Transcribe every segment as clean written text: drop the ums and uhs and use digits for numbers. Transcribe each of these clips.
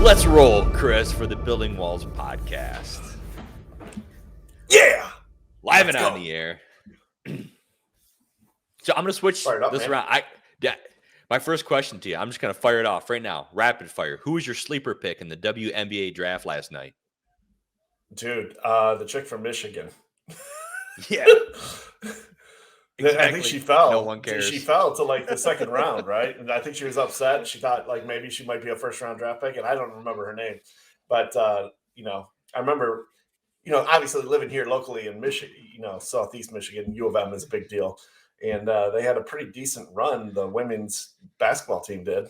Let's roll, Chris, for the Building Walls podcast. Yeah! Live and on the air. So I'm going to switch this around. My first question to you, I'm just going to fire it off right now. Rapid fire. Who was your sleeper pick in the WNBA draft last night? Dude, the chick from Michigan. Yeah. Exactly. I think she fell. No one cares. She fell to like the second round, right? And I think she was upset. She thought like maybe she might be a first round draft pick, and I don't remember her name. But I remember, obviously living here locally in Michigan, Southeast Michigan, U of M is a big deal. And they had a pretty decent run, the women's basketball team did,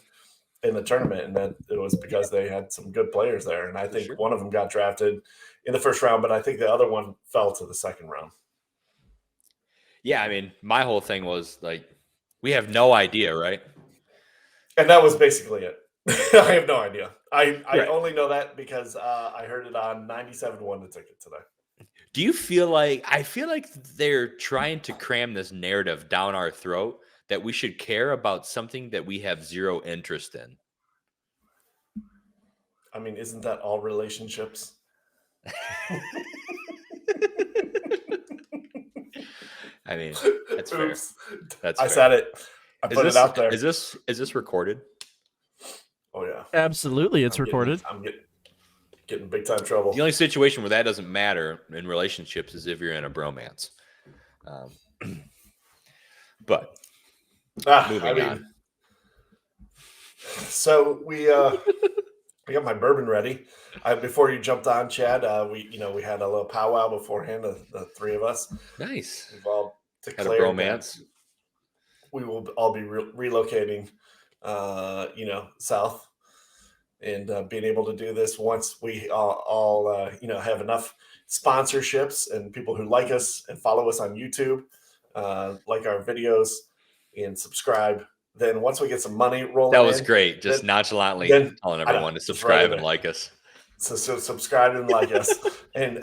in the tournament. And that it was because they had some good players there. And I think one of them got drafted in the first round, but I think the other one fell to the second round. Yeah, I mean, my whole thing was like, we have no idea, right? And that was basically it. I have no idea. I only know that because I heard it on 97.1 The Ticket today. Do you feel like – I feel like they're trying to cram this narrative down our throat that we should care about something that we have zero interest in? I mean, isn't that all relationships? I mean, that's fair. That's I said it. I put it out there. Is this recorded? Oh yeah, absolutely. It's recorded. I'm getting big time trouble. The only situation where that doesn't matter in relationships is if you're in a bromance. But moving on. So we got my bourbon ready. Before you jumped on, Chad, we had a little powwow beforehand, the three of us. Nice. We've all declared had a bromance. We will all be relocating, south, and being able to do this once we all have enough sponsorships and people who like us and follow us on YouTube, like our videos and subscribe. Then once we get some money rolling, that was great. Just nonchalantly telling everyone to subscribe and like us. So subscribe and like us, and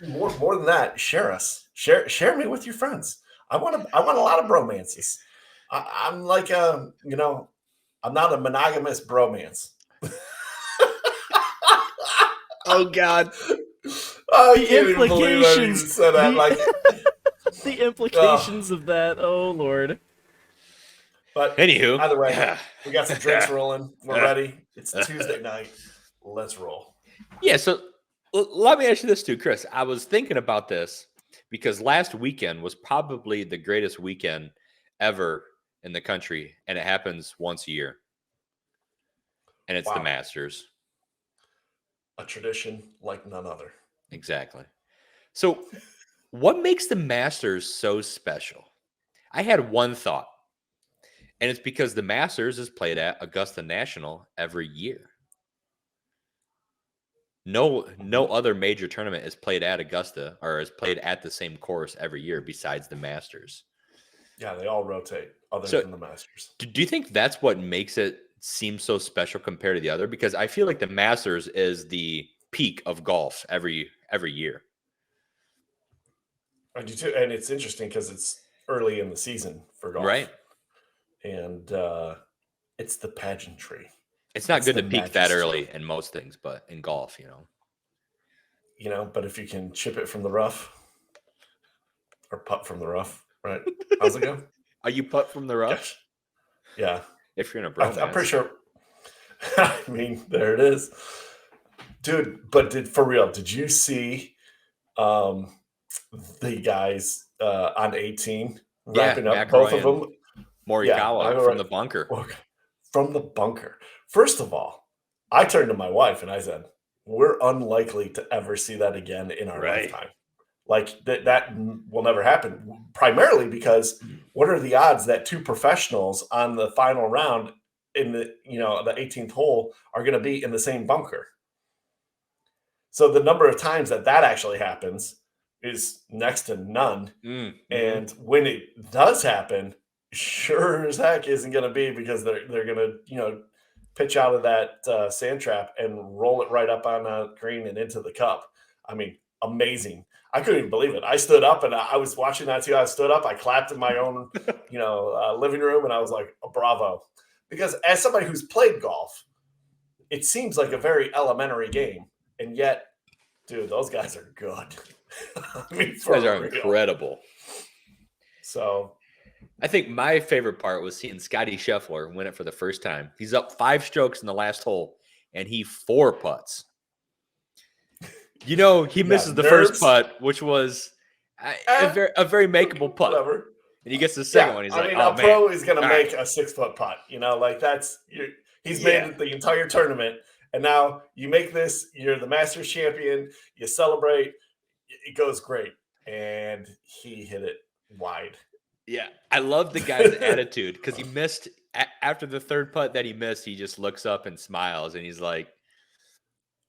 more than that, share us. Share me with your friends. I want a lot of bromances. I'm like I'm not a monogamous bromance. Oh God! Oh, you can't even believe I even said that. Like the implications of that. Oh Lord. But anywho, either way, we got some drinks rolling. We're ready. It's Tuesday night. Let's roll. Yeah. So let me ask you this too, Chris. I was thinking about this because last weekend was probably the greatest weekend ever in the country, and it happens once a year. And it's the Masters. A tradition like none other. Exactly. So what makes the Masters so special? I had one thought. And it's because the Masters is played at Augusta National every year. No other major tournament is played at Augusta or is played at the same course every year besides the Masters. Yeah, they all rotate other than the Masters. Do you think that's what makes it seem so special compared to the other? Because I feel like the Masters is the peak of golf every year. I do too. And it's interesting because it's early in the season for golf. Right. And it's the pageantry. It's not good to peak that early in most things, but in golf, but if you can chip it from the rough or putt from the rough, right? How's it go? Are you putt from the rough? Gosh. Yeah. If you're in a bromance. I'm pretty sure. I mean, there it is. Dude, but for real, did you see the guys on 18 wrapping up both of them? Morikawa from the bunker. From the bunker. First of all, I turned to my wife and I said, we're unlikely to ever see that again in our lifetime. Like that will never happen, primarily because what are the odds that two professionals on the final round in the 18th hole are going to be in the same bunker? So the number of times that actually happens is next to none. Mm-hmm. And when it does happen, sure as heck isn't going to be because they're going to, pitch out of that sand trap and roll it right up on a green and into the cup. I mean, amazing. I couldn't even believe it. I stood up and I was watching that too. I stood up, I clapped in my own, living room, and I was like, oh, bravo. Because as somebody who's played golf it seems like a very elementary game, and yet, dude, those guys are good. I mean, These guys are real. incredible. So I think my favorite part was seeing Scotty Scheffler win it for the first time. He's up 5 strokes in the last hole, and he 4 putts. You know, he misses the first putt, which was a very makeable putt. Whatever. And he gets the second one. He's like, oh, man. Pro is going to make a 6-foot putt. You know, like he's made it the entire tournament. And now you make this, you're the Masters champion, you celebrate, it goes great. And he hit it wide. Yeah, I love the guy's attitude because he missed after the third putt that he missed. He just looks up and smiles, and he's like,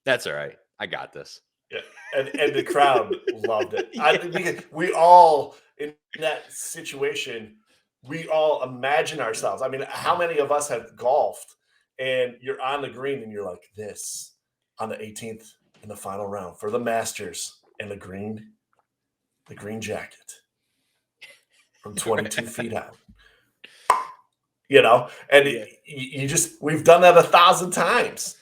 "That's all right, I got this." Yeah, and the crowd loved it. Yeah. We all in that situation, we all imagine ourselves. I mean, how many of us have golfed and you're on the green and you're like this on the 18th in the final round for the Masters and the green jacket. From 22 feet out, you know, and we've done that 1,000 times.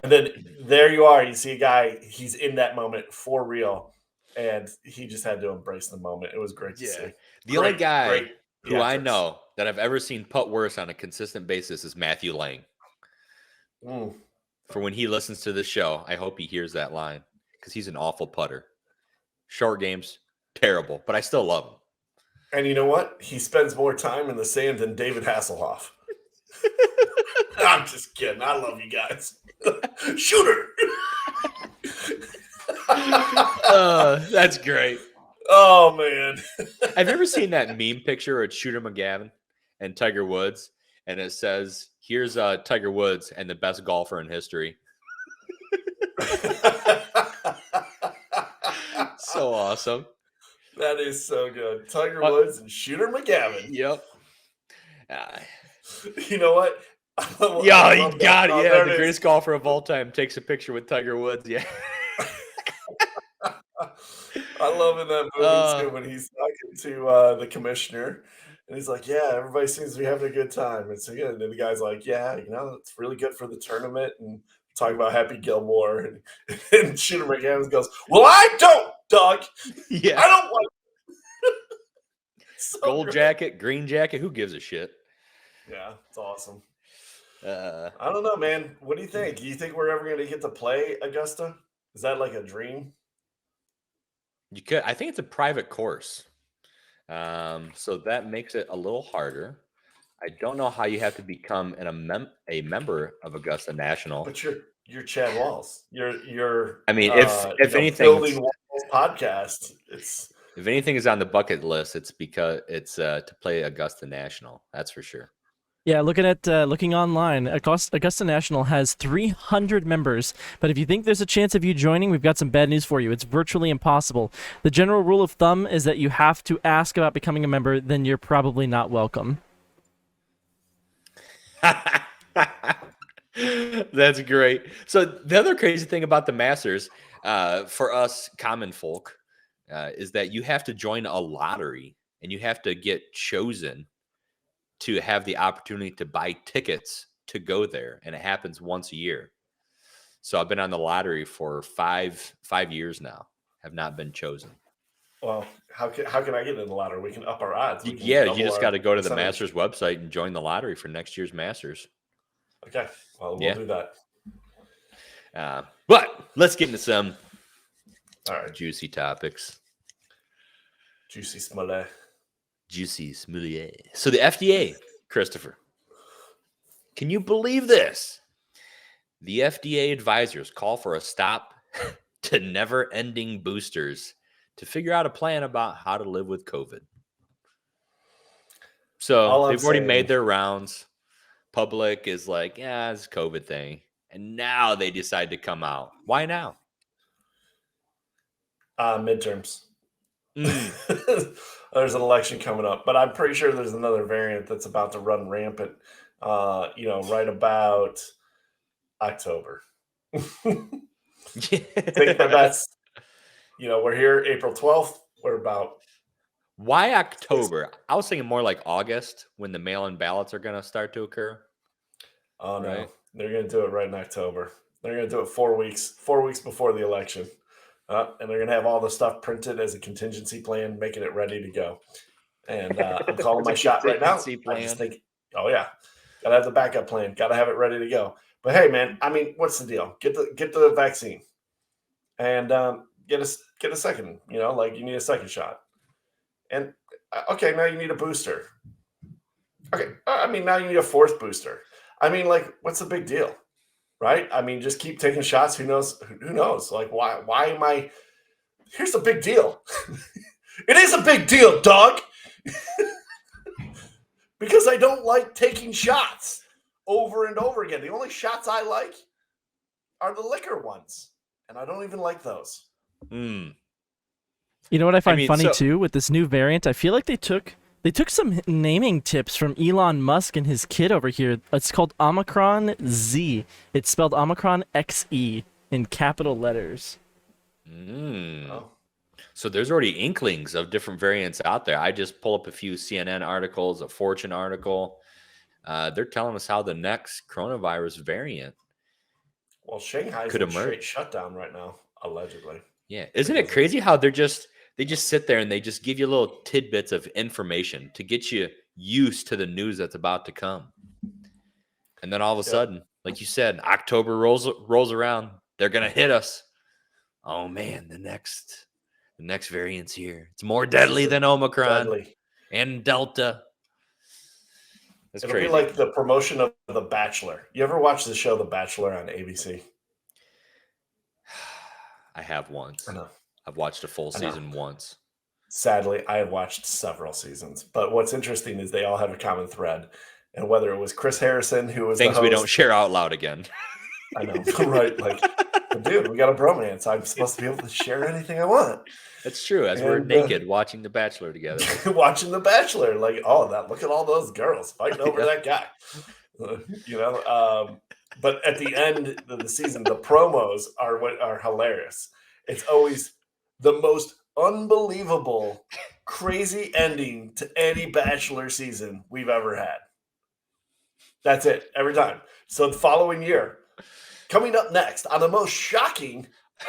And then there you are, you see a guy, he's in that moment for real. And he just had to embrace the moment. It was great to see. The only guy who I know that I've ever seen putt worse on a consistent basis is Matthew Lang. For when he listens to this show, I hope he hears that line because he's an awful putter. Short games, terrible, but I still love him. And you know what? He spends more time in the sand than David Hasselhoff. I'm just kidding. I love you guys. Shooter. That's great. Oh, man. Have you ever seen that meme picture of Shooter McGavin and Tiger Woods? And it says, here's Tiger Woods and the best golfer in history. So awesome. That is so good. Tiger Woods and Shooter McGavin. Yep. You know what? The greatest golfer of all time takes a picture with Tiger Woods. Yeah. I love in that movie too when he's talking to the commissioner and he's like, yeah, everybody seems to be having a good time. And so and then the guy's like, yeah, you know, it's really good for the tournament and talking about Happy Gilmore and Shooter McGavin goes, well, I don't, Doug. Yeah. I don't want so gold jacket, green jacket, who gives a shit? Yeah, it's awesome. I don't know, man. What do you think? Do you think we're ever going to get to play Augusta? Is that like a dream? You could. I think it's a private course, so that makes it a little harder. I don't know how you have to become a member of Augusta National. But you're Chad Whalls. You're. I mean, if anything, building Whalls podcast. If anything is on the bucket list, it's because it's to play Augusta National. That's for sure. Yeah, looking online, Augusta National has 300 members, but if you think there's a chance of you joining, we've got some bad news for you. It's virtually impossible. The general rule of thumb is that you have to ask about becoming a member, then you're probably not welcome. That's great. So the other crazy thing about the Masters, for us common folk, is that you have to join a lottery and you have to get chosen to have the opportunity to buy tickets to go there. And it happens once a year. So I've been on the lottery for five years now, have not been chosen. Well, how can I get in the lottery? We can up our odds. You just got to go to the Masters website and join the lottery for next year's Masters. Okay. Well, we'll do that. But let's get into some juicy topics. Juicy Smollett. Juicy Smollett. So the FDA, Christopher, can you believe this? The FDA advisors call for a stop to never-ending boosters to figure out a plan about how to live with COVID. So they've already made their rounds. Public is like, yeah, it's a COVID thing. And now they decide to come out. Why now? Midterms. There's an election coming up, but I'm pretty sure there's another variant that's about to run rampant, right about October. Think that's, we're here April 12th. We're about. Why October? I was thinking more like August when the mail-in ballots are going to start to occur. Oh, no. Right? They're going to do it right in October. They're going to do it 4 weeks before the election. And they're going to have all the stuff printed as a contingency plan, making it ready to go. And I'm calling my shot right now. I just think, oh yeah, got to have the backup plan. Got to have it ready to go. But hey, man, I mean, what's the deal? Get the vaccine, and get a second. You know, like you need a second shot. And okay, now you need a booster. Okay, I mean, now you need a fourth booster. I mean, like, what's the big deal, right? I mean, just keep taking shots. Who knows? Who knows? Like, why am I? Here's the big deal. It is a big deal, dog. Because I don't like taking shots over and over again. The only shots I like are the liquor ones, and I don't even like those. You know what I find funny too with this new variant? I feel like they took some naming tips from Elon Musk and his kid over here. It's called Omicron Z. It's spelled Omicron XE in capital letters. Oh. So there's already inklings of different variants out there. I just pull up a few CNN articles, a Fortune article. They're telling us how the next coronavirus variant Shanghai's in straight shutdown right now, allegedly. Yeah. Isn't it crazy how they just sit there and they just give you little tidbits of information to get you used to the news that's about to come. And then all of a sudden, like you said, October rolls around. They're going to hit us. Oh man, the next variant's here. It's more deadly than Omicron and Delta. It'll be like the promotion of The Bachelor. You ever watch the show The Bachelor on ABC? I have once. I know. I've watched a full season once. Sadly, I have watched several seasons. But what's interesting is they all have a common thread. And whether it was Chris Harrison, who was things the host, we don't share out loud again. I know, right? Like, dude, we got a bromance. I'm supposed to be able to share anything I want. That's true. As we're naked watching The Bachelor together. Watching The Bachelor. Like, look at all those girls fighting over that guy. You know? But at the end of the season, the promos are hilarious. It's always the most unbelievable, crazy ending to any Bachelor season we've ever had. That's it, every time. So the following year, coming up next on the most shocking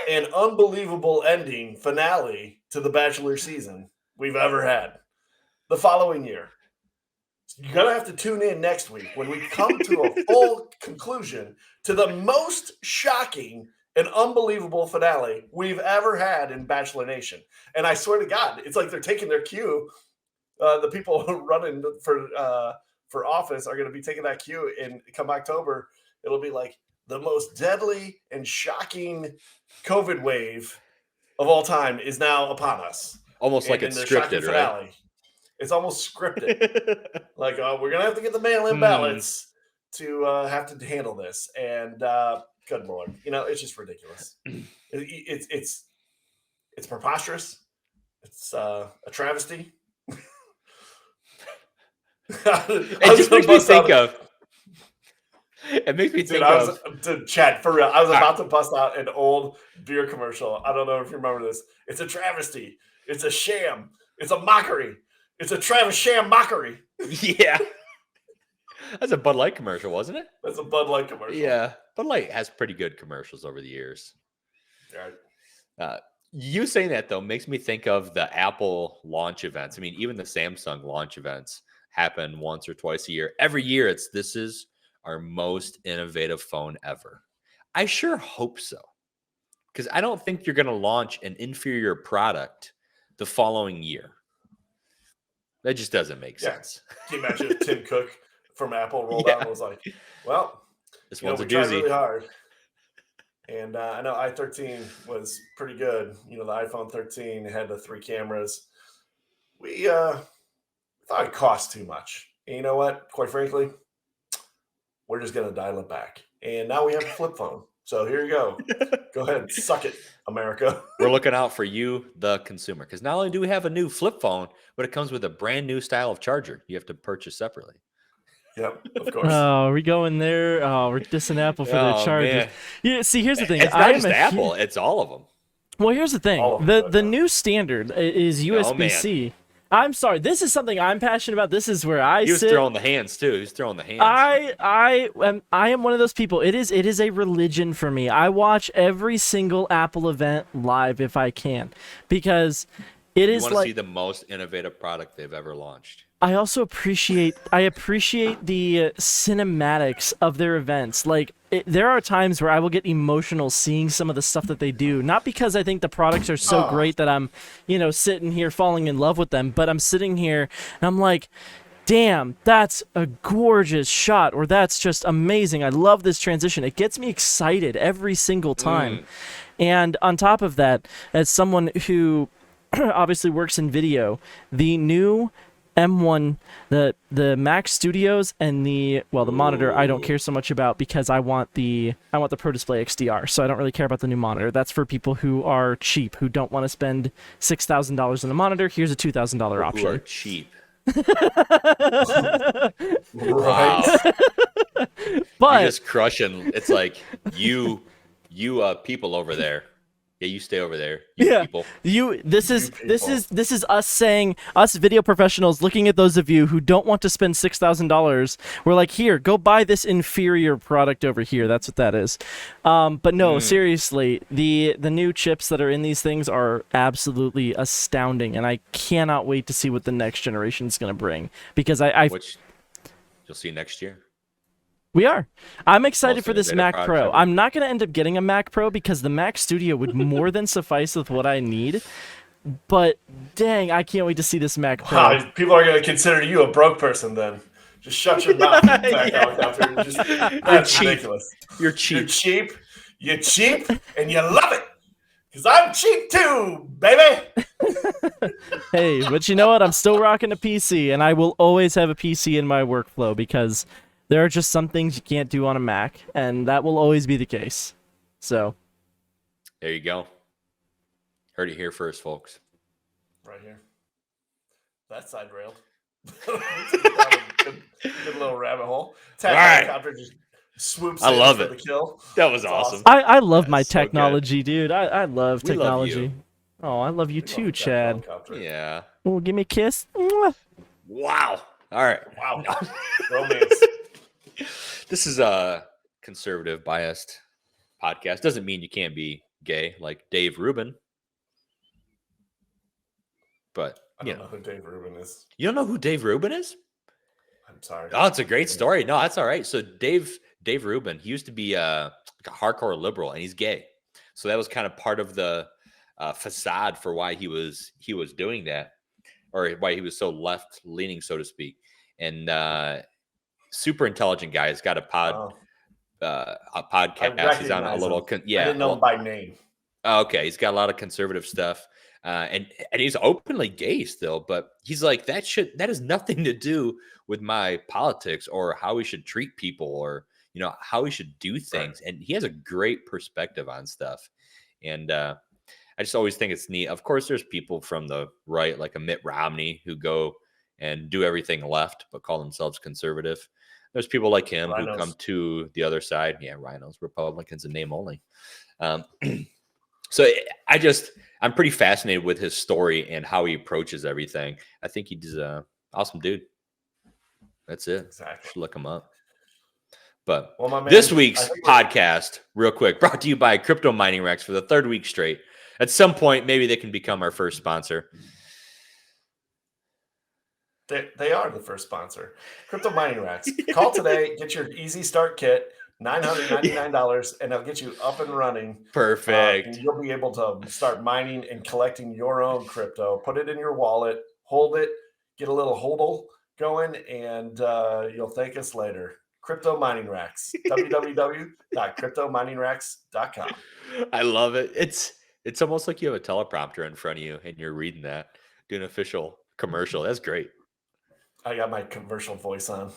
and unbelievable ending finale to the Bachelor season we've ever had. The following year. You're going to have to tune in next week when we come to a full conclusion to the most shocking and unbelievable finale we've ever had in Bachelor Nation. And I swear to God, it's like they're taking their cue. The people running for office are going to be taking that cue, and come October, it'll be like the most deadly and shocking COVID wave of all time is now upon us. Almost like it's scripted, right? It's almost scripted. Like, we're going to have to get the mail-in ballots to have to handle this. And good Lord, it's just ridiculous. It's preposterous. It's a travesty. It just makes me think of. It makes me think of. Chad, for real, I was about to bust out an old beer commercial. I don't know if you remember this. It's a travesty. It's a sham. It's a mockery. It's a Travis sham mockery. Yeah. That's a Bud Light commercial, wasn't it? That's a Bud Light commercial. Yeah. Bud Light has pretty good commercials over the years. Right. You saying that, though, makes me think of the Apple launch events. I mean, even the Samsung launch events happen once or twice a year. Every year, this is our most innovative phone ever. I sure hope so. Because I don't think you're going to launch an inferior product the following year. That just doesn't make sense. Can you imagine if Tim Cook from Apple rolled out and was like, well, this one's a doozy. Tried really hard. And I know i13 was pretty good. The iPhone 13 had the 3 cameras. We thought it cost too much. And you know what? Quite frankly, we're just going to dial it back. And now we have a flip phone. So here you go. Go ahead. Suck it, America. We're looking out for you, the consumer. Because not only do we have a new flip phone, but it comes with a brand new style of charger you have to purchase separately. Yep, of course. Oh, are we going there? Oh, we're dissing Apple for their chargers. Man. Yeah, see, here's the thing. It's not just Apple. It's all of them. Well, here's the thing. The new standard is USB-C. I'm sorry. This is something I'm passionate about. This is where I He was sit. throwing the hands too. He was throwing the hands. I am one of those people. It is a religion for me. I watch every single Apple event live if I can, because it you is want to like see the most innovative product they've ever launched. I also appreciate the cinematics of their events. Like there are times where I will get emotional seeing some of the stuff that they do, not because I think the products are so great that I'm, sitting here falling in love with them, but I'm sitting here and I'm like, damn, that's a gorgeous shot, or that's just amazing. I love this transition. It gets me excited every single time. And on top of that, as someone who obviously works in video, the new M1, the Mac Studios and the monitor I don't care so much about, because I want the Pro Display XDR, so I don't really care about the new monitor. That's for people who are cheap, who don't want to spend $6,000 on a monitor. Here's a $2,000 option. Who are cheap. Right. But You're just crushing. It's like you people over there. Yeah, you stay over there. You people. This is us saying, us video professionals looking at those of you who don't want to spend $6,000. We're like, here, go buy this inferior product over here. That's what that is. But no, seriously, the new chips that are in these things are absolutely astounding, and I cannot wait to see what the next generation is going to bring, because Which you'll see next year. I'm excited for this innovative Mac products Pro. ever. I'm not going to end up getting a Mac Pro because the Mac Studio would more than suffice with what I need. But dang, I can't wait to see this Mac Pro. Wow, people are going to consider you a broke person then. Just shut your mouth. That's cheap. ridiculous. You're cheap. You're cheap, and you love it. Because I'm cheap too, baby. Hey, but you know what? I'm still rocking a PC, and I will always have a PC in my workflow, because there are just some things you can't do on a Mac, and that will always be the case. So There you go. Heard it here first, folks. Right here. That side railed. Good little rabbit hole. All right. Helicopter just swoops I in love for it. the kill. That was That's awesome. I love my That's so good. technology, dude. I love We love technology. you. Oh, I love you too, Chad. Yeah. Oh, give me a kiss. Mwah. Wow. All right. Wow. Romance. This is a conservative, biased podcast. Doesn't mean you can't be gay like Dave Rubin. But I don't know who Dave Rubin is. You don't know who Dave Rubin is? I'm sorry. Oh, it's a great story. No, that's all right. So Dave Rubin, he used to be like a hardcore liberal, and he's gay. So that was kind of part of the facade for why he was doing that, or why he was so left leaning, so to speak. And super intelligent guy. He's got a podcast. He's on a little I didn't know him by name. Okay, he's got a lot of conservative stuff, and he's openly gay still. But he's like, that has nothing to do with my politics or how we should treat people, or how we should do things. Right. And he has a great perspective on stuff. And I just always think it's neat. Of course, there's people from the right, like a Mitt Romney, who go and do everything left but call themselves conservative. There's people like him who come to the other side. Yeah, rhinos, Republicans in name only. So I'm pretty fascinated with his story and how he approaches everything. I think he's an awesome dude. That's it. Exactly. Should look him up. But man, this week's podcast, real quick, brought to you by Crypto Mining Rex for the third week straight. At some point, maybe they can become our first sponsor. They are the first sponsor. Crypto Mining Racks. Call today. Get your easy start kit, $999, and they'll get you up and running. Perfect. And you'll be able to start mining and collecting your own crypto. Put it in your wallet, hold it, get a little hodl going, and you'll thank us later. Crypto Mining Racks. www.cryptominingracks.com. I love it. It's almost like you have a teleprompter in front of you and you're reading that, doing an official commercial. That's great. I got my commercial voice on.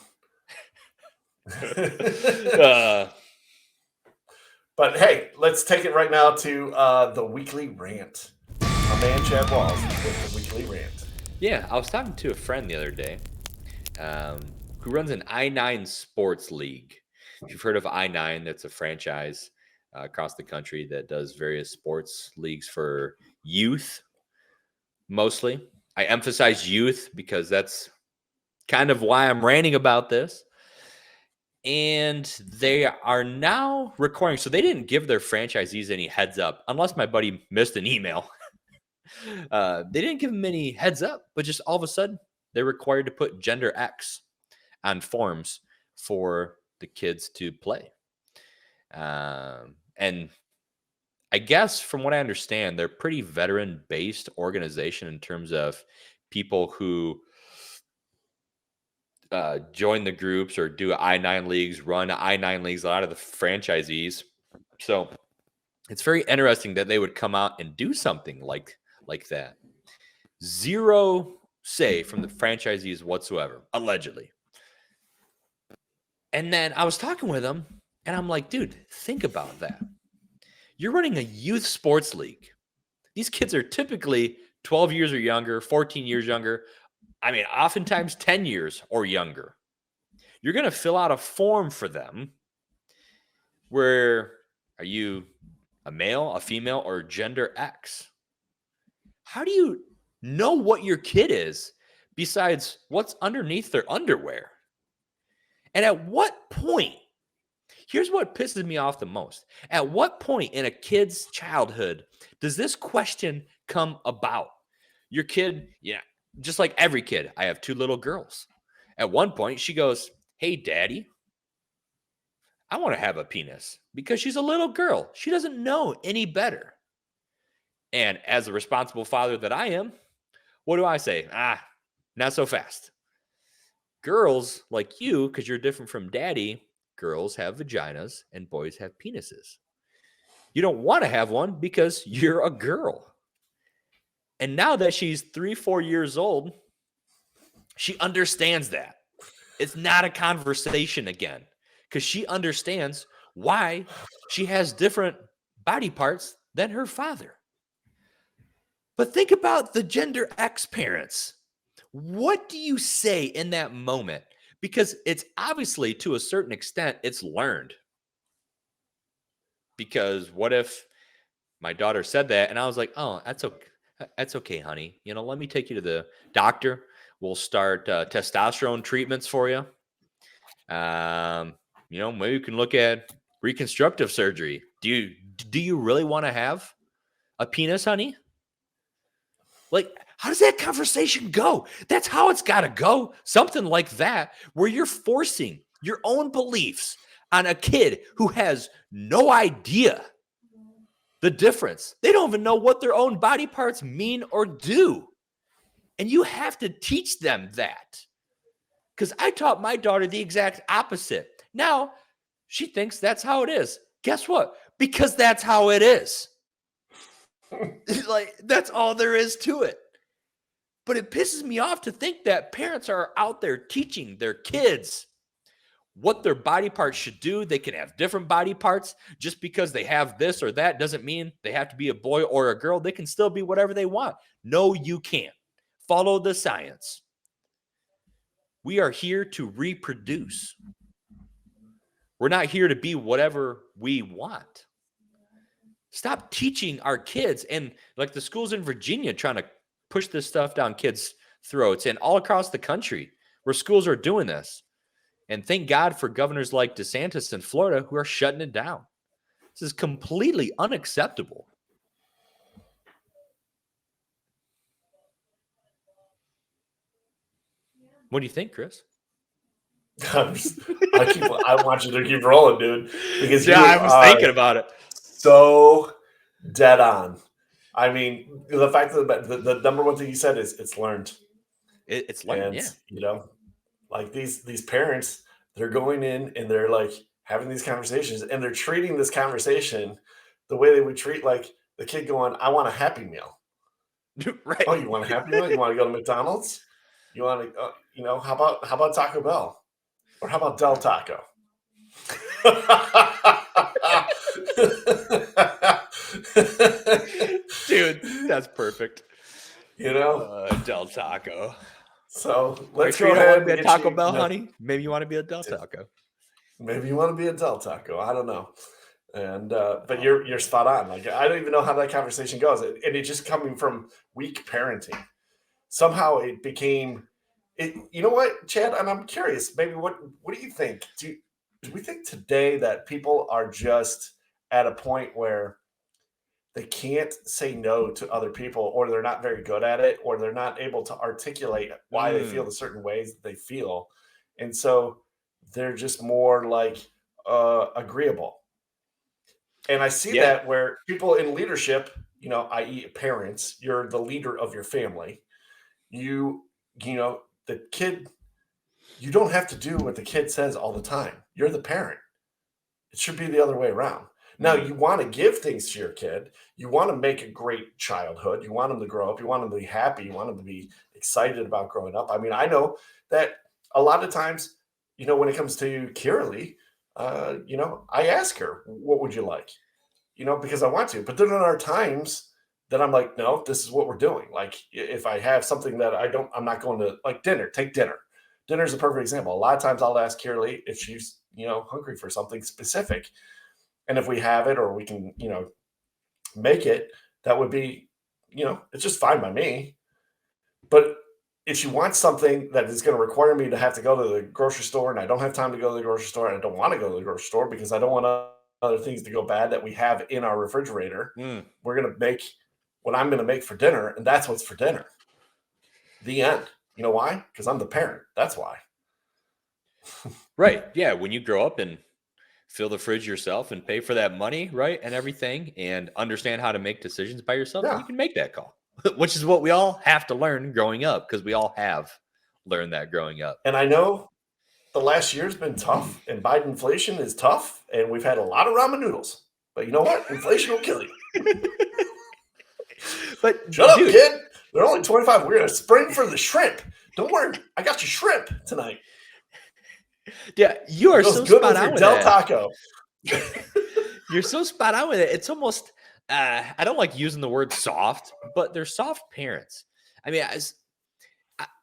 But hey, let's take it right now to the weekly rant. My man Chad Whalls with the weekly rant. Yeah, I was talking to a friend the other day who runs an I9 sports league. If you've heard of I9, that's a franchise across the country that does various sports leagues for youth, mostly. I emphasize youth because that's kind of why I'm ranting about this. And they are now requiring, so they didn't give their franchisees any heads up, unless my buddy missed an email. They didn't give them any heads up, but just all of a sudden, they're required to put gender X on forms for the kids to play. And I guess from what I understand, they're pretty veteran-based organization in terms of people who join the groups or do I-9 leagues, run I-9 leagues, a lot of the franchisees. So it's very interesting that they would come out and do something like that. Zero say from the franchisees whatsoever, allegedly. And then I was talking with them, and I'm like, dude, think about that. You're running a youth sports league. These kids are typically 12 years or younger, 14 years younger. I mean, oftentimes 10 years or younger. You're going to fill out a form for them where are you a male, a female, or gender X? How do you know what your kid is besides what's underneath their underwear? And at what point, here's what pisses me off the most. At what point in a kid's childhood does this question come about? Your kid, just like every kid, I have 2 little girls. At one point, she goes, "Hey, Daddy, I want to have a penis," because she's a little girl. She doesn't know any better. And as a responsible father that I am, what do I say? Not so fast. Girls like you, because you're different from Daddy, girls have vaginas and boys have penises. You don't want to have one because you're a girl. And now that she's 3-4 years old, she understands that. It's not a conversation again because she understands why she has different body parts than her father. But think about the gender X parents. What do you say in that moment? Because it's obviously, to a certain extent, it's learned. Because what if my daughter said that and I was like, "Oh, that's okay. That's okay, honey. Let me take you to the doctor. We'll start testosterone treatments for you. Maybe we can look at reconstructive surgery. Do you really want to have a penis, honey?" Like, how does that conversation go? That's how it's got to go. Something like that, where you're forcing your own beliefs on a kid who has no idea the difference. They don't even know what their own body parts mean or do. And you have to teach them that. Because I taught my daughter the exact opposite. Now, she thinks that's how it is. Guess what? Because that's how it is. Like, that's all there is to it. But it pisses me off to think that parents are out there teaching their kids what their body parts should do. They can have different body parts. Just because they have this or that doesn't mean they have to be a boy or a girl. They can still be whatever they want. No, you can't. Follow the science. We are here to reproduce. We're not here to be whatever we want. Stop teaching our kids, and like the schools in Virginia trying to push this stuff down kids' throats, and all across the country where schools are doing this. And thank God for governors like DeSantis in Florida who are shutting it down. This is completely unacceptable. What do you think, Chris? I want you to keep rolling, dude. Because I was thinking about it. So dead on. I mean, the fact that the number one thing you said is it's learned. It's learned, and, yeah. Like these parents, they're going in and they're like having these conversations, and they're treating this conversation the way they would treat like the kid going, "I want a Happy Meal." Right. Oh, you want a Happy Meal? You want to go to McDonald's? You want to, how about Taco Bell? Or how about Del Taco? Dude, that's perfect. Del Taco. So let's sure go ahead and be a Taco Bell, honey. Maybe you want to be a Del Taco. Maybe you want to be a Del Taco. I don't know. And but you're spot on. Like, I don't even know how that conversation goes, and it's just coming from weak parenting. somehow it became it. You know what, Chad? And I'm curious, maybe what do you think? Do we think today that people are just at a point where they can't say no to other people, or they're not very good at it, or they're not able to articulate why they feel the certain ways that they feel, and so they're just more like agreeable. And I see Yeah. that where people in leadership, i.e., parents, you're the leader of your family. The kid, you don't have to do what the kid says all the time. You're the parent. It should be the other way around. Now, you want to give things to your kid. You want to make a great childhood. You want them to grow up. You want them to be happy. You want them to be excited about growing up. I mean, I know that a lot of times, when it comes to Kiralee, I ask her, what would you like? Because I want to. But then there are times that I'm like, no, this is what we're doing. Like, if I have something that I'm not going to, like dinner, take dinner. Dinner is a perfect example. A lot of times I'll ask Kiralee if she's, hungry for something specific. And if we have it or we can, make it, that would be, it's just fine by me. But if she wants something that is going to require me to have to go to the grocery store, and I don't have time to go to the grocery store, and I don't want to go to the grocery store because I don't want other things to go bad that we have in our refrigerator, we're going to make what I'm going to make for dinner, and that's what's for dinner. The end. You know why? Because I'm the parent. That's why. Right. Yeah. When you grow up and fill the fridge yourself and pay for that money, right, and everything, and understand how to make decisions by yourself, you can make that call, which is what we all have to learn growing up, because we all have learned that growing up. And I know the last year's been tough, and Biden inflation is tough, and we've had a lot of ramen noodles. But you know what? Inflation will kill you. But shut up, kid. They're only 25. We're going to spring for the shrimp. Don't worry. I got you shrimp tonight. Yeah, you are so spot on with Del that. Taco. You're so spot on with it. It's almost, I don't like using the word soft, but they're soft parents. I mean,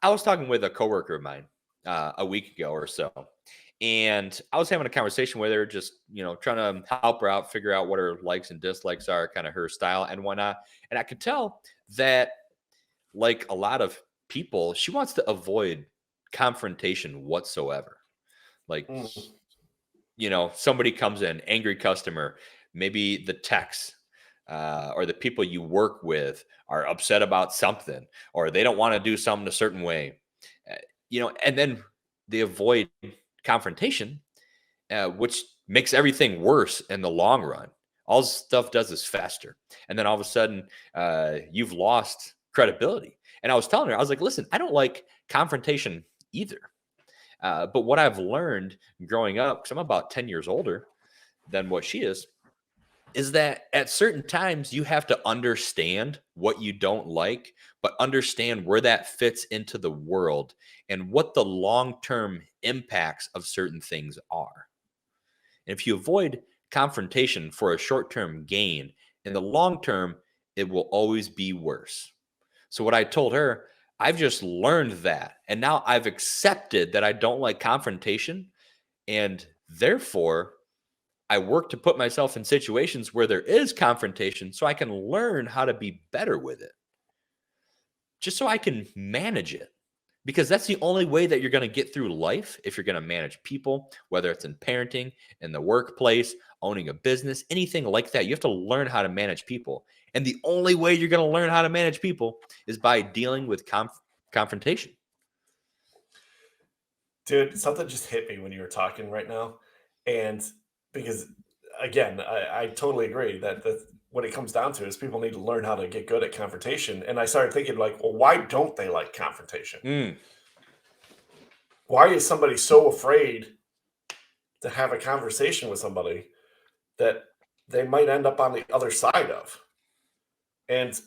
I was talking with a coworker of mine a week ago or so, and I was having a conversation where they were just, trying to help her out, figure out what her likes and dislikes are, kind of her style and whatnot. And I could tell that, like a lot of people, she wants to avoid confrontation whatsoever. Like, somebody comes in, angry customer, maybe the techs or the people you work with are upset about something, or they don't want to do something a certain way, and then they avoid confrontation, which makes everything worse in the long run. All stuff does is faster. And then all of a sudden, you've lost credibility. And I was telling her, I was like, listen, I don't like confrontation either. But what I've learned growing up, because I'm about 10 years older than what she is that at certain times you have to understand what you don't like, but understand where that fits into the world and what the long-term impacts of certain things are. And if you avoid confrontation for a short-term gain, in the long term, it will always be worse. So what I told her, I've just learned that. And now I've accepted that I don't like confrontation. And therefore, I work to put myself in situations where there is confrontation so I can learn how to be better with it. Just so I can manage it. Because that's the only way that you're going to get through life, if you're going to manage people, whether it's in parenting, in the workplace, owning a business, anything like that. You have to learn how to manage people. And the only way you're going to learn how to manage people is by dealing with confrontation. Dude, something just hit me when you were talking right now. And because, again, I totally agree that what it comes down to is people need to learn how to get good at confrontation. And I started thinking, like, well, why don't they like confrontation? Why is somebody so afraid to have a conversation with somebody that they might end up on the other side of? And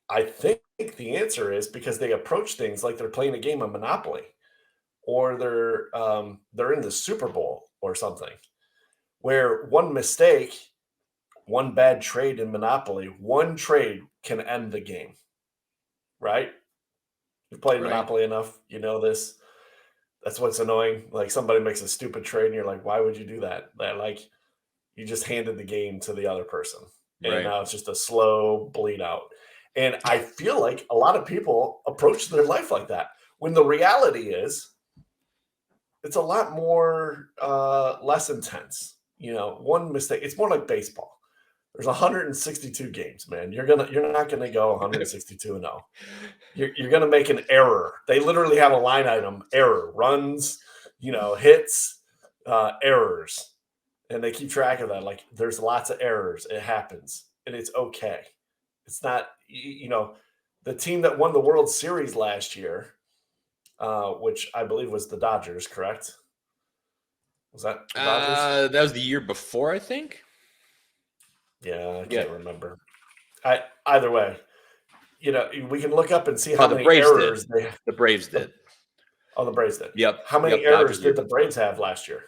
I think the answer is because they approach things like they're playing a game of Monopoly, or they're in the Super Bowl or something, where one mistake, one bad trade in Monopoly, one trade can end the game, right? You've played Monopoly enough, you know this. That's what's annoying. Like, somebody makes a stupid trade and you're like, why would you do that? That, like, you just handed the game to the other person. And now it's just a slow bleed out. And I feel like a lot of people approach their life like that, when the reality is it's a lot more less intense. One mistake, it's more like baseball. There's 162 games, man. You're not gonna go 162-0. You're gonna make an error. They literally have a line item: error, runs, hits, errors, and they keep track of that. Like, there's lots of errors. It happens, and it's okay. It's not, the team that won the World Series last year, which I believe was the Dodgers, correct? Was that the Dodgers? That was the year before, I think. Yeah, I can't remember. Either way, we can look up and see how the many Braves errors did. The Braves did. Oh, the Braves did. Yep. How many errors did the Braves have last year?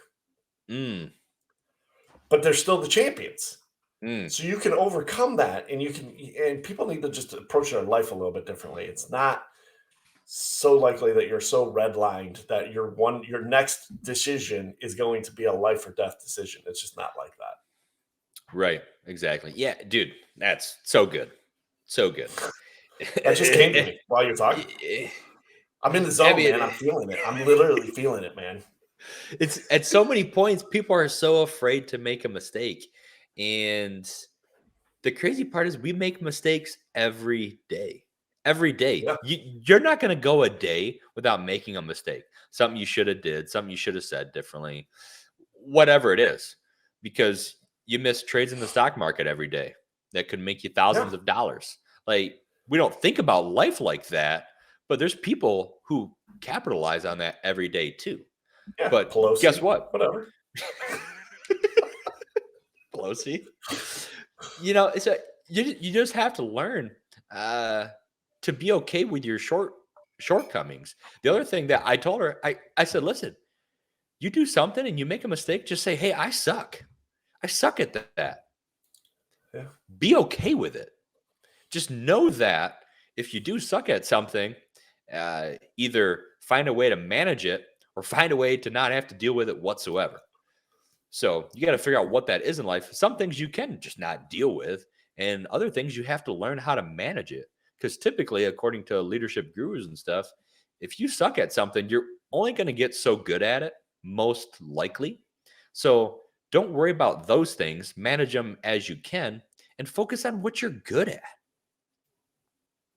But they're still the champions. So you can overcome that, and people need to just approach their life a little bit differently. It's not so likely that you're so redlined that your next decision is going to be a life or death decision. It's just not like that. Right. Exactly. Yeah, dude, that's so good. So good. That just came to me while you're talking. I'm in the zone, man. I'm feeling it. I'm literally feeling it, man. It's at so many points, people are so afraid to make a mistake. And the crazy part is we make mistakes every day. Every day. Yeah. You're not going to go a day without making a mistake. Something you should have did, something you should have said differently, whatever it is. Because you miss trades in the stock market every day that could make you thousands of dollars. Like, we don't think about life like that, but there's people who capitalize on that every day too. Yeah, but Pelosi, guess what? Whatever. Pelosi. It's you just have to learn to be okay with your shortcomings. The other thing that I told her, I said, listen, you do something and you make a mistake, just say, hey, I suck. I suck at that. Yeah. Be okay with it. Just know that if you do suck at something, either find a way to manage it or find a way to not have to deal with it whatsoever. So you got to figure out what that is in life. Some things you can just not deal with, and other things you have to learn how to manage it. Because typically, according to leadership gurus and stuff, if you suck at something, you're only going to get so good at it, most likely. So don't worry about those things. Manage them as you can and focus on what you're good at.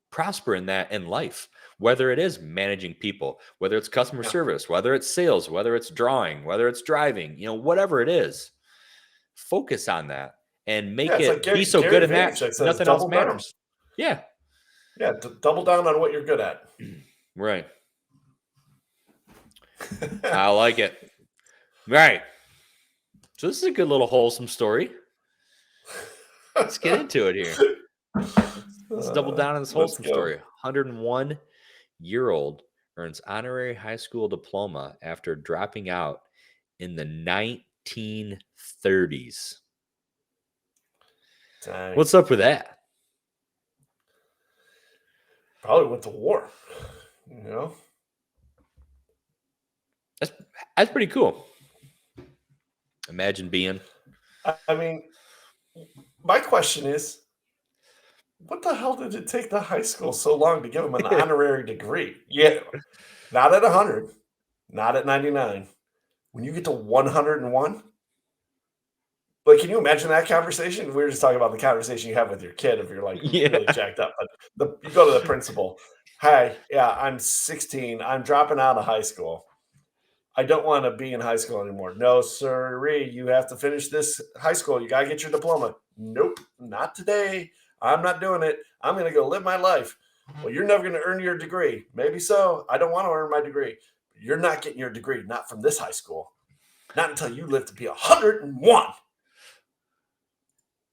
Prosper in that in life, whether it is managing people, whether it's customer service, whether it's sales, whether it's drawing, whether it's driving, whatever it is, focus on that and make it be so good in that nothing else matters. Yeah. Yeah. Double down on what you're good at. Right. I like it. Right. So this is a good little wholesome story. Let's get into it here. Let's double down on this wholesome story. 101-year-old earns honorary high school diploma after dropping out in the 1930s. Dang. What's up with that? Probably went to war. That's pretty cool. Imagine being. I mean, my question is, what the hell did it take the high school so long to give them an honorary degree? Yeah, not at 100, not at 99. When you get to 101, like, can you imagine that conversation? We were just talking about the conversation you have with your kid if you're like really jacked up. But you go to the principal. Hi, I'm 16. I'm dropping out of high school. I don't want to be in high school anymore. No, sirree. You have to finish this high school. You got to get your diploma. Nope, not today. I'm not doing it. I'm going to go live my life. Well, you're never going to earn your degree. Maybe so. I don't want to earn my degree. You're not getting your degree, not from this high school. Not until you live to be 101.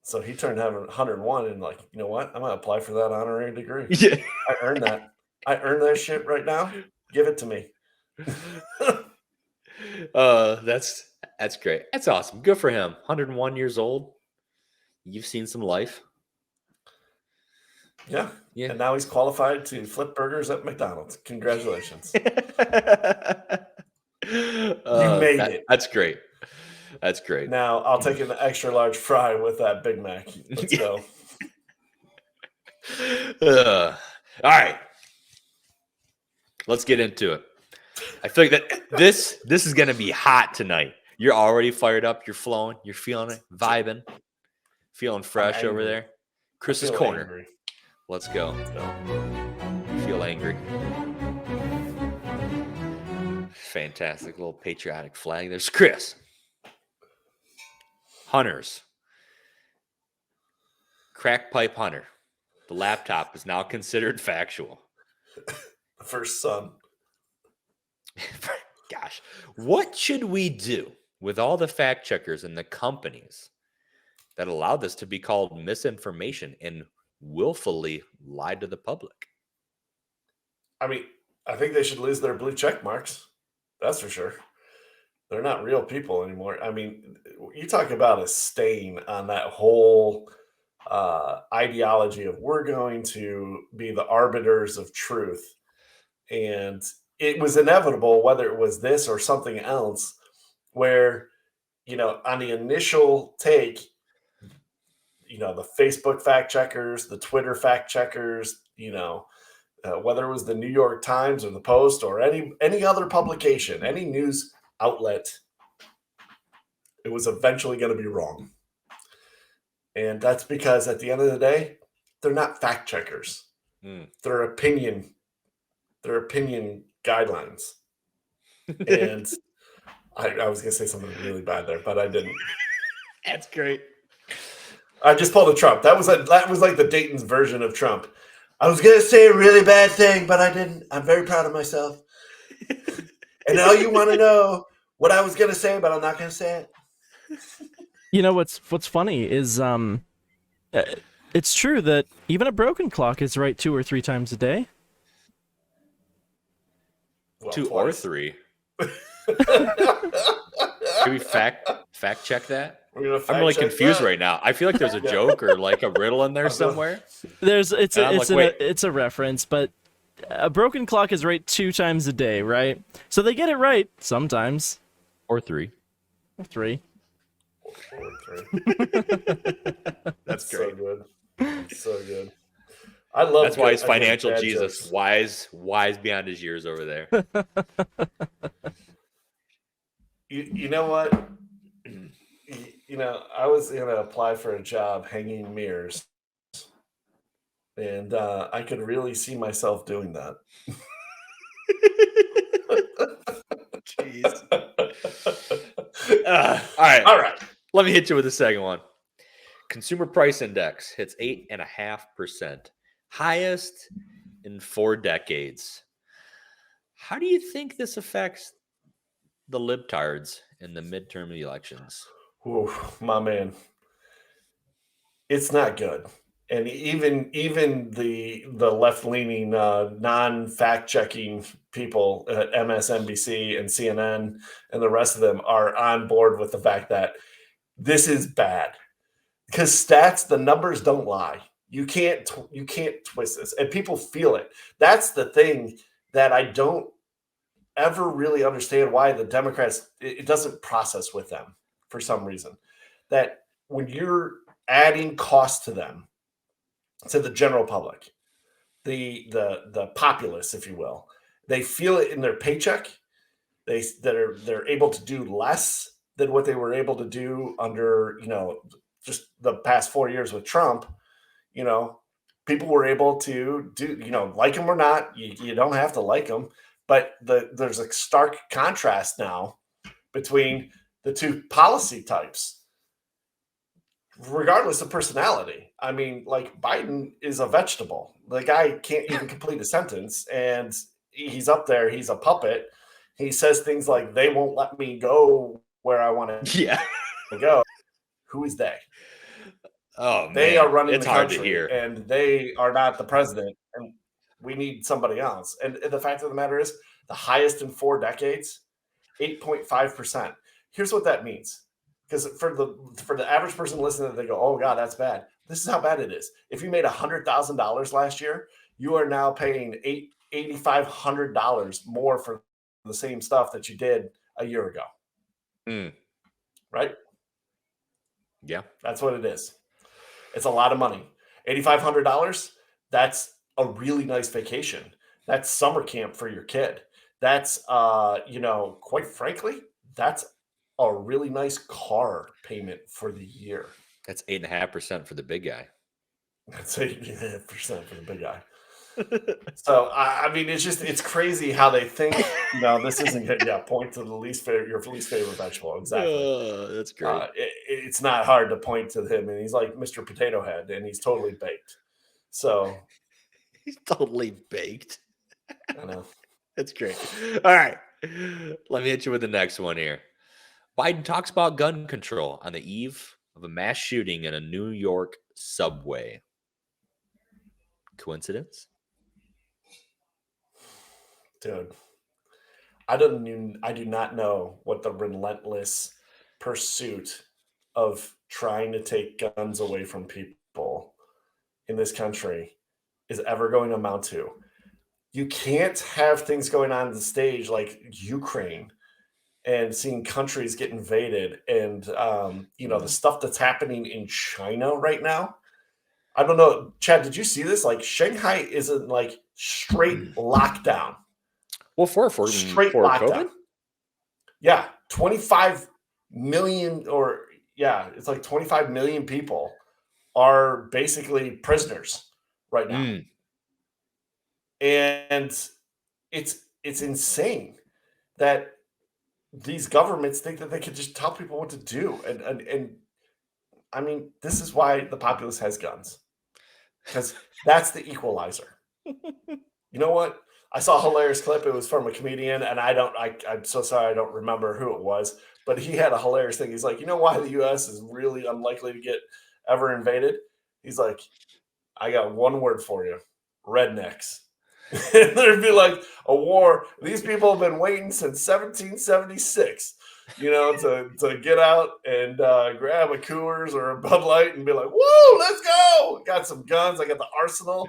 So he turned 101 and like, you know what? I'm going to apply for that honorary degree. Yeah. I earned that. I earned that shit right now. Give it to me. That's great. That's awesome. Good for him. 101 years old. You've seen some life. Yeah. And now he's qualified to flip burgers at McDonald's. Congratulations. You made it. That's great. That's great. Now I'll take an extra large fry with that Big Mac. Let's go. All right, let's get into it. I feel like that this is gonna be hot tonight. You're already fired up. You're flowing. You're feeling it, vibing, feeling fresh over there. Chris's corner. Angry. Let's go. No. Feel angry. Fantastic little patriotic flag. There's Chris. Hunters. Crack pipe hunter. The laptop is now considered factual. The first son. Gosh, what should we do with all the fact checkers and the companies that allow this to be called misinformation and willfully lied to the public? I mean, I think they should lose their blue check marks. That's for sure. They're not real people anymore. I mean, you talk about a stain on that whole ideology of we're going to be the arbiters of truth. And it was inevitable, whether it was this or something else, where, on the initial take, the Facebook fact checkers, the Twitter fact checkers, whether it was the New York Times or the Post or any other publication, any news outlet, it was eventually going to be wrong. And that's because at the end of the day, they're not fact checkers. They're opinion guidelines. And I was going to say something really bad there, but I didn't. That's great. I just pulled a Trump. That was like the Dayton's version of Trump. I was going to say a really bad thing, but I didn't. I'm very proud of myself. And now you want to know what I was going to say, but I'm not going to say it. What's funny is it's true that even a broken clock is right 2 or 3 times a day. Well, 2 or 3. Can we fact check that? I'm really confused right now. I feel like there's a joke or like a riddle in there somewhere. It's a reference, but a broken clock is right 2 times a day, right? So they get it right sometimes. Or 3. Or 3. That's great. So good. So good. I love. That's why he's financial Jesus, jokes. wise beyond his years over there. You know what? I was going to apply for a job hanging mirrors, and I could really see myself doing that. Jeez. All right. Let me hit you with the second one. Consumer Price Index hits 8.5%, highest in 4 decades. How do you think this affects the libtards in the midterm elections? Ooh, my man, it's not good. And even the left-leaning, non-fact-checking people at MSNBC and CNN and the rest of them are on board with the fact that this is bad. Because stats, the numbers don't lie. You can't twist this, and people feel it. That's the thing that I don't ever really understand why the Democrats, it doesn't process with them for some reason. That when you're adding cost to them, to the general public, the populace, if you will, they feel it in their paycheck. They're able to do less than what they were able to do under just the past 4 years with Trump. People were able to do, like him or not, you don't have to like him, but there's a stark contrast now between the two policy types, regardless of personality. I mean, like, Biden is a vegetable. The guy can't even complete a sentence, and he's up there. He's a puppet. He says things like, they won't let me go where I want to go. Who is they? Oh, man. They are running it's the hard country, to hear. And they are not the president, and we need somebody else. And the fact of the matter is, the highest in 4 decades, 8.5%. Here's what that means. Because for the average person listening, they go, oh, God, that's bad. This is how bad it is. If you made $100,000 last year, you are now paying $8,500 more for the same stuff that you did a year ago. Right? Yeah. That's what it is. It's a lot of money. $8,500. That's a really nice vacation. That's summer camp for your kid. That's, quite frankly, that's a really nice car payment for the year. That's 8.5% for the big guy. That's 8% for the big guy. So I mean, it's crazy how they think. This isn't good. Point to your least favorite vegetable. Exactly. That's great. It's not hard to point to him, and he's like Mr. Potato Head, and he's totally baked. So He's totally baked. I know. That's great. All right. Let me hit you with the next one here. Biden talks about gun control on the eve of a mass shooting in a New York subway. Coincidence? Dude, I do not know what the relentless pursuit of trying to take guns away from people in this country is ever going to amount to. You can't have things going on the stage like Ukraine and seeing countries get invaded and the stuff that's happening in China right now. I don't know, Chad, did you see this? Like Shanghai is in like straight lockdown. Well, for straight for lockdown. COVID? Yeah, 25 million it's like 25 million people are basically prisoners right now. And it's insane that these governments think that they can just tell people what to do. And I mean, this is why the populace has guns, because that's the equalizer. You know what? I saw a hilarious clip. It was from a comedian, and I'm so sorry I don't remember who it was, but he had a hilarious thing. He's like, you know why the U.S. is really unlikely to get ever invaded? He's like, I got one word for you: rednecks. And there'd be like a war. These people have been waiting since 1776, to get out and grab a Coors or a Bud Light and be like, whoa, let's go. Got some guns. I got the arsenal.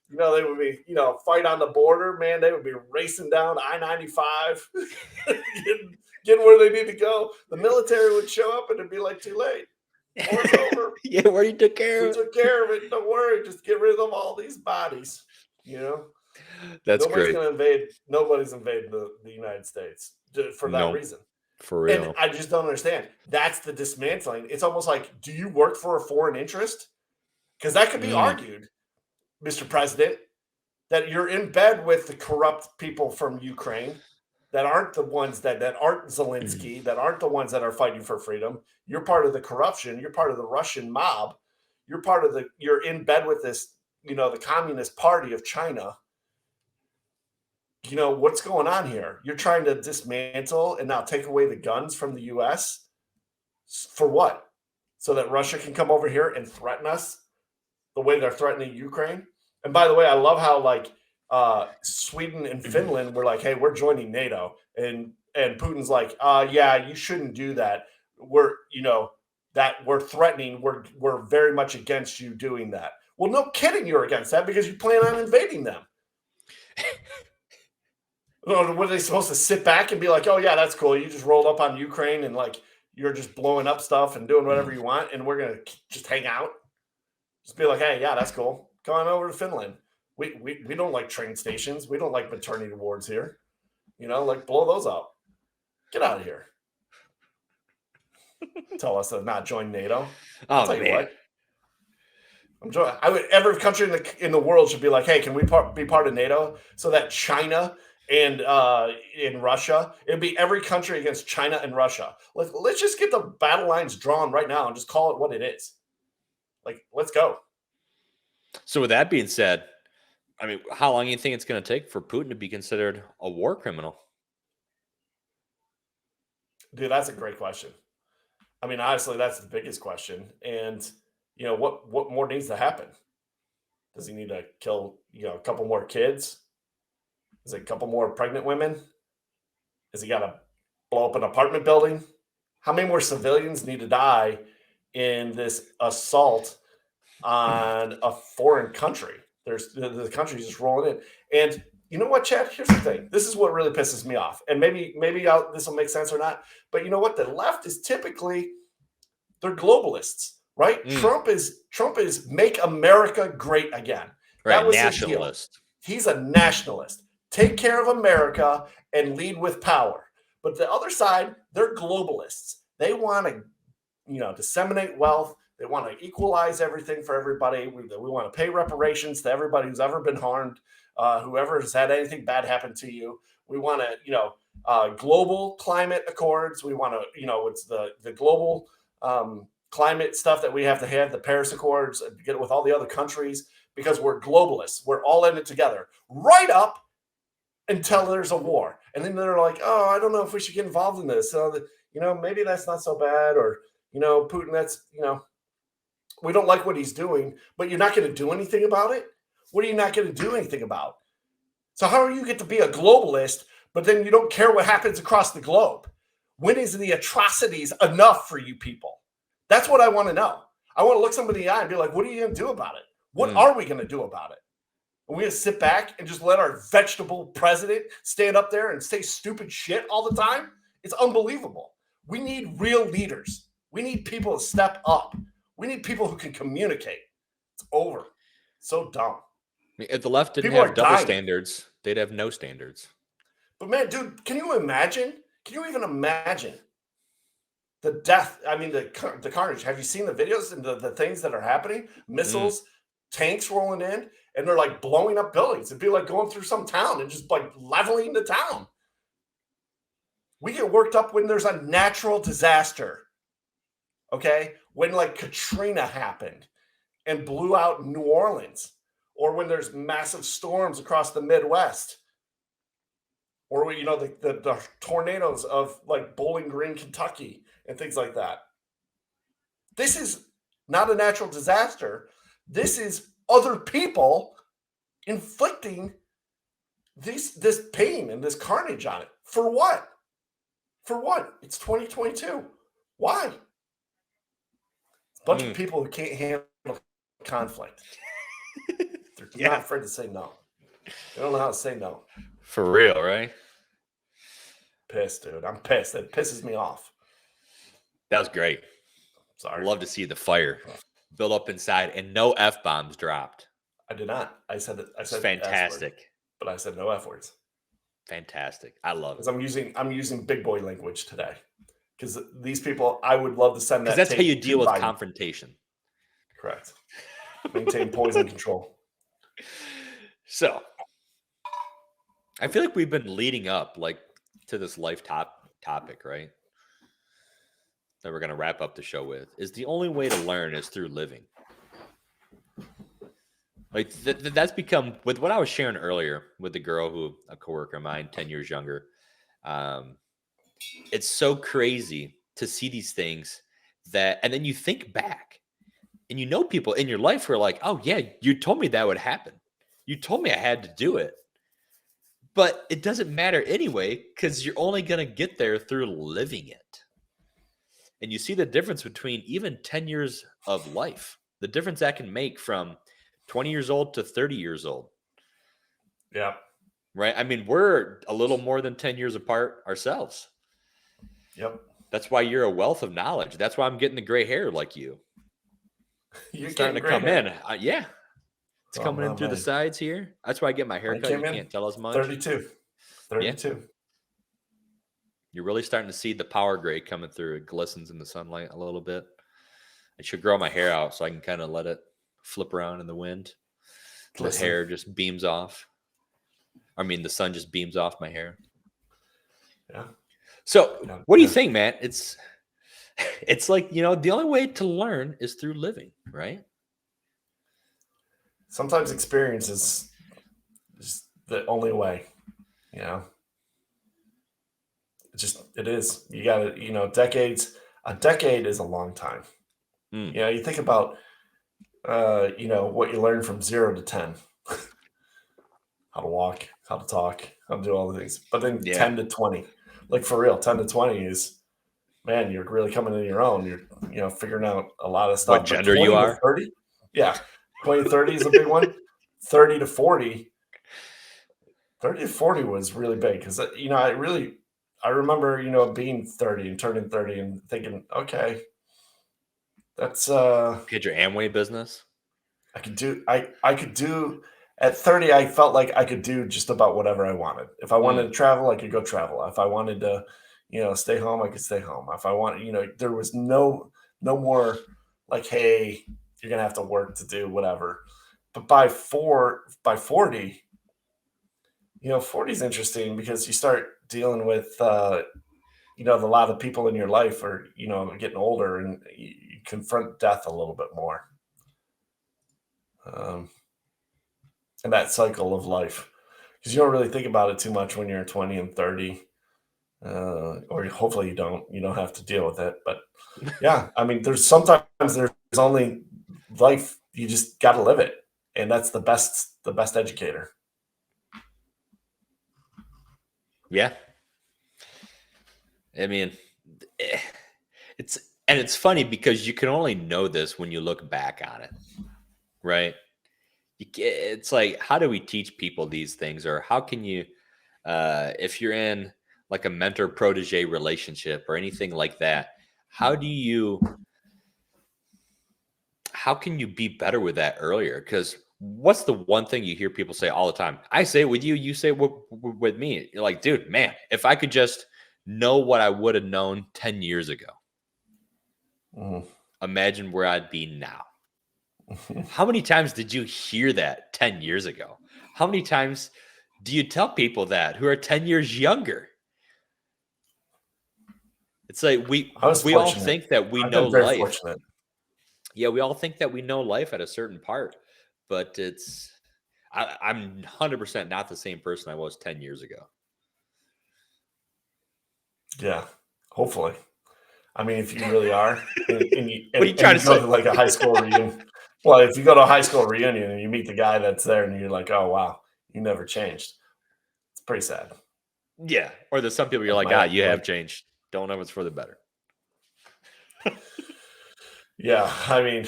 They would be, fight on the border, man. They would be racing down I-95, getting where they need to go. The military would show up and it'd be like, too late. War's over. Yeah, where you took care of it. We took care of it. Don't worry. Just get rid of all these bodies, That's Nobody's great. going to invade. Nobody's invading the United States for that reason. For real. And I just don't understand. That's the dismantling. It's almost like, do you work for a foreign interest? Because that could be argued, Mr. President, that you're in bed with the corrupt people from Ukraine that aren't the ones that aren't Zelensky, that aren't the ones that are fighting for freedom. You're part of the corruption. You're part of the Russian mob. You're in bed with this, the Communist Party of China. What's going on here? You're trying to dismantle and now take away the guns from the U.S. for what? So that Russia can come over here and threaten us the way they're threatening Ukraine? And by the way, I love how Sweden and Finland were like, hey, we're joining NATO. And Putin's like, yeah, you shouldn't do that. We're threatening. We're very much against you doing that. Well, no kidding, you're against that because you plan on invading them. Were they supposed to sit back and be like, oh, yeah, that's cool. You just rolled up on Ukraine and you're just blowing up stuff and doing whatever you want. And we're going to just hang out. Just be like, hey, yeah, that's cool. Come on over to Finland. We don't like train stations. We don't like maternity wards here. Blow those up. Get out of here. Tell us to not join NATO. Oh, tell you man. What. Every country in the world should be like, hey, can we be part of NATO so that China and in Russia, it'd be every country against China and Russia. Let's just get the battle lines drawn right now and just call it what it is. Let's go. So with that being said, I mean, how long do you think it's going to take for Putin to be considered a war criminal? Dude, that's a great question. I mean, honestly, that's the biggest question. And, what more needs to happen? Does he need to kill, a couple more kids? Is it a couple more pregnant women? Is he got to blow up an apartment building? How many more civilians need to die in this assault on a foreign country? The country's just rolling in. And you know what, Chad? Here's the thing. This is what really pisses me off. And maybe this will make sense or not. But you know what? The left is typically, they're globalists, right? Trump is make America great again. Right, That was his deal. nationalist. He's a nationalist. Take care of America and lead with power. But the other side, they're globalists. They want to, disseminate wealth. They want to equalize everything for everybody. We want to pay reparations to everybody who's ever been harmed, whoever has had anything bad happen to you. We want to, global climate accords. We want to, it's the global climate stuff that we have to have, the Paris Accords, get it with all the other countries, because we're globalists. We're all in it together, right up until there's a war. And then they're like, oh, I don't know if we should get involved in this. So, maybe that's not so bad. Or, Putin, that's, we don't like what he's doing, but you're not going to do anything about it. What are you not going to do anything about? So how do you get to be a globalist, but then you don't care what happens across the globe? When is the atrocities enough for you people? That's what I want to know. I want to look somebody in the eye and be like, what are you going to do about it? What are we going to do about it? Are we going to sit back and just let our vegetable president stand up there and say stupid shit all the time? It's unbelievable. We need real leaders. We need people to step up. We need people who can communicate. It's over. So dumb. If the left didn't People have are double dying. standards, they'd have no standards. But man, dude, can you imagine? Can you even imagine the death? I mean, the carnage. Have you seen the videos and the things that are happening? Missiles, tanks rolling in, and they're like blowing up buildings. It'd be like going through some town and just like leveling the town. We get worked up when there's a natural disaster. Okay? When like Katrina happened and blew out New Orleans, or when there's massive storms across the Midwest, or the tornadoes of like Bowling Green, Kentucky, and things like that. This is not a natural disaster. This is other people inflicting this pain and this carnage on it. For what? For what? It's 2022. Why? It's a bunch of people who can't handle conflict. They're not afraid to say no. They don't know how to say no. For real, right? Pissed, dude. I'm pissed. It pisses me off. That was great. Sorry. I'd love to see the fire build up inside and no F-bombs dropped. I did not. I said fantastic. S-word, but I said no F words. Fantastic. I love it. Because I'm using big boy language today. Because these people, I would love to send that. Because that's how you deal with confrontation. Correct. Maintain poison control. So, I feel like we've been leading up to this life topic, right? That we're going to wrap up the show with. Is the only way to learn is through living. Like that's become, with what I was sharing earlier with the girl a coworker of mine, 10 years younger. It's so crazy to see these things and then you think back and people in your life who are like, oh yeah, you told me that would happen. You told me I had to do it. But it doesn't matter anyway, because you're only going to get there through living it. And you see the difference between even 10 years of life, the difference that can make from 20 years old to 30 years old. Yeah. Right? I mean, we're a little more than 10 years apart ourselves. Yep. That's why you're a wealth of knowledge. That's why I'm getting the gray hair like you. You're starting to come in. Yeah. It's coming in through the sides here. That's why I get my hair cut. You can't tell as much. 32. Yeah. You're really starting to see the power gray coming through. It glistens in the sunlight a little bit. I should grow my hair out so I can kind of let it flip around in the wind. The hair just beams off. I mean, the sun just beams off my hair. Yeah. So what do you think, man? It's like, the only way to learn is through living, right? Sometimes experience is the only way, It is. You got to, decades. A decade is a long time. You think about, what you learn from 0 to 10. How to walk, how to talk, how to do all the things. But then 10 to 20. Like for real, 10 to 20 is, man, you're really coming into your own. You're, figuring out a lot of stuff. What gender you are? 30? Yeah. 20 to 30 is a big one. 30 to 40. 30 to 40 was really big because, I remember, being 30 and turning 30 and thinking, okay, that's get your Amway business. I could do at 30, I felt like I could do just about whatever I wanted. If I wanted to travel, I could go travel. If I wanted to, stay home, I could stay home. If I wanted, there was no more like, hey, you're gonna have to work to do whatever. But by 40, 40 is interesting because you start dealing with a lot of people in your life are, getting older, and you confront death a little bit more. And that cycle of life, because you don't really think about it too much when you're 20 and 30, or hopefully you don't have to deal with it. But yeah, I mean, there's only life. You just got to live it. And that's the best educator. Yeah. I mean, it's funny because you can only know this when you look back on it, right? It's like, how do we teach people these things? Or how can you, if you're in like a mentor protege relationship or anything like that, how can you be better with that earlier? Because what's the one thing you hear people say all the time? I say it with you, you say it with me. You're like, dude, man, if I could just know what I would have known 10 years ago, imagine where I'd be now. How many times did you hear that 10 years ago? How many times do you tell people that who are 10 years younger? It's like we all think that we know life. Fortunate. Yeah, we all think that we know life at a certain part, but I'm 100% not the same person I was 10 years ago. Yeah, hopefully. I mean, if you really are, what are you trying to say? To like a high school reunion. Well, if you go to a high school reunion and you meet the guy that's there and you're like, oh, wow, you never changed. It's pretty sad. Yeah. Or there's some people you're like, you have changed. Don't know if it's for the better. Yeah. I mean,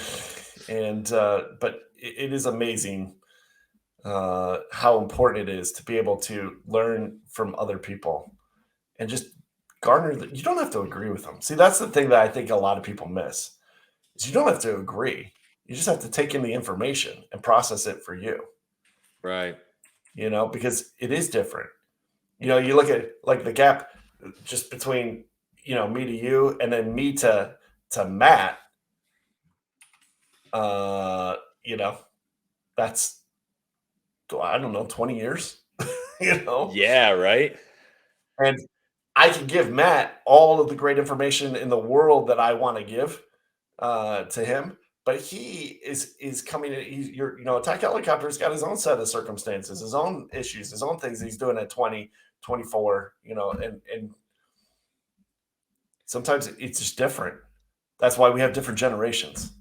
but it is amazing how important it is to be able to learn from other people and just garner you don't have to agree with them. See, that's the thing that I think a lot of people miss is you don't have to agree. You just have to take in the information and process it for you. Right. Because it is different. You look at like the gap just between, me to you and then me to Matt. That's, I don't know, 20 years, Yeah, right. And I can give Matt all of the great information in the world that I want to give to him. But he is coming in, Attack Helicopter's got his own set of circumstances, his own issues, his own things he's doing at 20, 24, and sometimes it's just different. That's why we have different generations,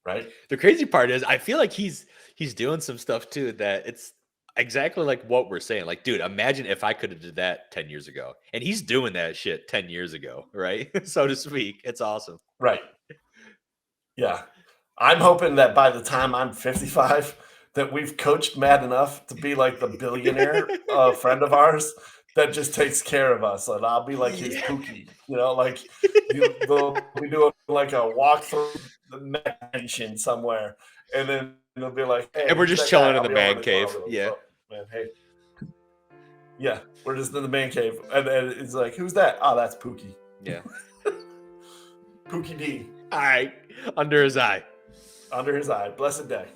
right? The crazy part is I feel like he's doing some stuff too that it's exactly like what we're saying. Like, dude, imagine if I could have did that 10 years ago. And he's doing that shit 10 years ago, right? So to speak. It's awesome. Right. Yeah. I'm hoping that by the time I'm 55, that we've coached Matt enough to be like the billionaire friend of ours that just takes care of us. And I'll be like his Pookie, like they'll be doing like a walk through the mansion somewhere. And then they'll be like, hey, and we're just chilling in the man cave. Yeah. Man, hey. Yeah, we're just in the man cave. And it's like, who's that? Oh, that's Pookie. Yeah. Pookie D. All right. Under his eye. Under his eye. Blessed day.